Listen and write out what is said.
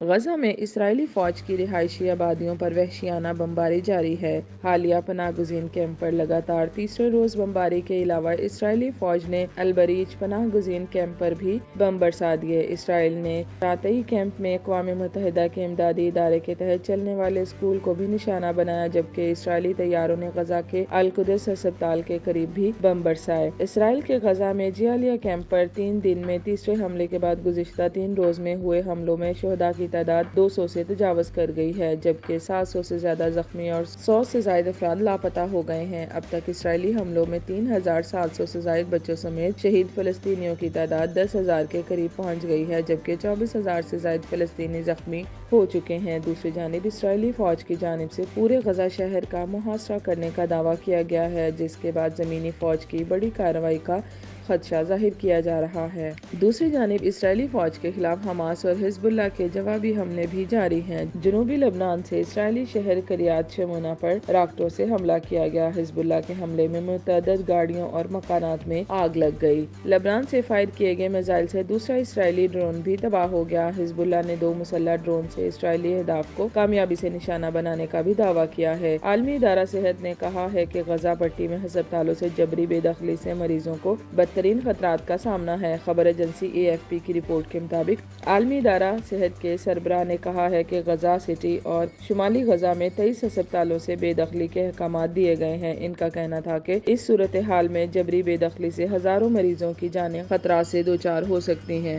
غزہ میں اسرائیلی فوج کی رہائشی آبادیوں پر وحشیانہ بمباری جاری ہے۔ حالیہ پناہ گزین کیمپ پر لگاتار تیسرے روز بمباری کے علاوہ اسرائیلی فوج نے البریج پناہ گزین کیمپ پر بھی بم برسا دیے۔ اسرائیل نے شاطئی کیمپ میں اقوام متحدہ کے امدادی ادارے کے تحت چلنے والے اسکول کو بھی نشانہ بنایا، جبکہ اسرائیلی طیاروں نے غزہ کے القدس ہسپتال کے قریب بھی بم برسائے۔ اسرائیل کے غزہ میں جیالیا کیمپ پر 3 دن میں تیسرے حملے کے بعد گزشتہ 3 روز میں ہوئے حملوں میں شہداء کی تعداد 200 سے تجاوز کر گئی ہے، جبکہ 700 سے زیادہ زخمی اور 100 سے زائد افراد لاپتہ ہو گئے ہیں۔ اب تک اسرائیلی حملوں میں 3700 سے زائد بچوں سمیت شہید فلسطینیوں کی تعداد 10,000 کے قریب پہنچ گئی ہے، جبکہ 24,000 سے زائد فلسطینی زخمی ہو چکے ہیں۔ دوسری جانب اسرائیلی فوج کی جانب سے پورے غزہ شہر کا محاصرہ کرنے کا دعویٰ کیا گیا ہے، جس کے بعد زمینی فوج کی بڑی کارروائی کا خدشہ ظاہر کیا جا رہا ہے۔ دوسری جانب اسرائیلی فوج کے خلاف حماس اور حزب اللہ کے جوابی حملے بھی جاری ہیں۔ جنوبی لبنان سے اسرائیلی شہر کریات شمونہ پر راکٹوں سے حملہ کیا گیا۔ حزب اللہ کے حملے میں متعدد گاڑیوں اور مکانات میں آگ لگ گئی۔ لبنان سے فائر کیے گئے میزائل سے دوسرا اسرائیلی ڈرون بھی تباہ ہو گیا۔ حزب اللہ نے 2 مسلح ڈرون سے اسرائیلی اہداف کو کامیابی سے نشانہ بنانے کا بھی دعویٰ کیا ہے۔ عالمی ادارہ صحت نے کہا ہے کہ غزہ پٹی میں ہسپتالوں سے جبری بے دخلی سے مریضوں کو بدترین خطرات کا سامنا ہے۔ خبر ایجنسی AFP کی رپورٹ کے مطابق عالمی ادارہ صحت کے سربراہ نے کہا ہے کہ غزہ سٹی اور شمالی غزہ میں 23 ہسپتالوں سے بے دخلی کے احکامات دیے گئے ہیں۔ ان کا کہنا تھا کہ اس صورتحال میں جبری بے دخلی سے ہزاروں مریضوں کی جانیں خطرات سے دوچار ہو سکتی ہیں۔